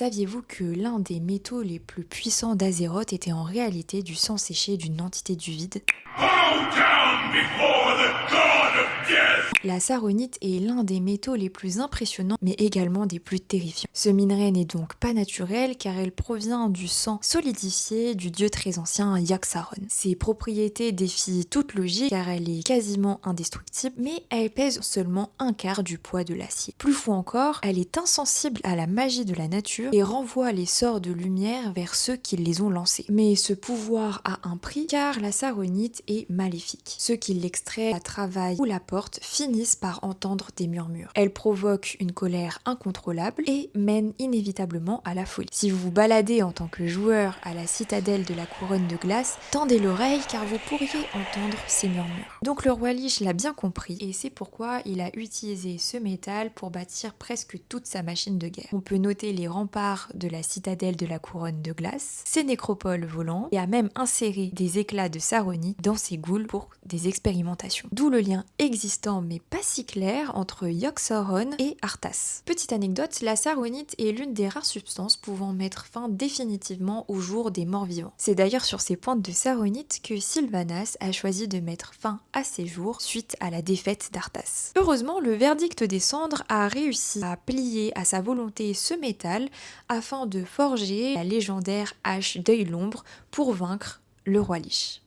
Saviez-vous que l'un des métaux les plus puissants d'Azeroth était en réalité du sang séché d'une entité du vide? Bow down before the god of death! La saronite est l'un des métaux les plus impressionnants, mais également des plus terrifiants. Ce minerai n'est donc pas naturel car elle provient du sang solidifié du dieu très ancien Yogg-Saron. Ses propriétés défient toute logique car elle est quasiment indestructible, mais elle pèse seulement un quart du poids de l'acier. Plus fou encore, elle est insensible à la magie de la nature et renvoie les sorts de lumière vers ceux qui les ont lancés. Mais ce pouvoir a un prix car la saronite est maléfique. Ceux qui l'extraient, la travaillent ou la portent finissent par entendre des murmures. Elle provoque une colère incontrôlable et mène inévitablement à la folie. Si vous vous baladez en tant que joueur à la citadelle de la couronne de glace, tendez l'oreille car vous pourriez entendre ces murmures. Donc le roi Lich l'a bien compris et c'est pourquoi il a utilisé ce métal pour bâtir presque toute sa machine de guerre. On peut noter les remparts de la citadelle de la couronne de glace, ses nécropoles volantes et a même inséré des éclats de saronite dans ses ghouls pour des expérimentations. D'où le lien existant mais pas si clair entre Yogg-Saron et Arthas. Petite anecdote, la saronite est l'une des rares substances pouvant mettre fin définitivement au jour des morts vivants. C'est d'ailleurs sur ces pointes de saronite que Sylvanas a choisi de mettre fin à ses jours suite à la défaite d'Arthas. Heureusement, le verdict des cendres a réussi à plier à sa volonté ce métal afin de forger la légendaire hache d'œil l'ombre pour vaincre le roi Lich.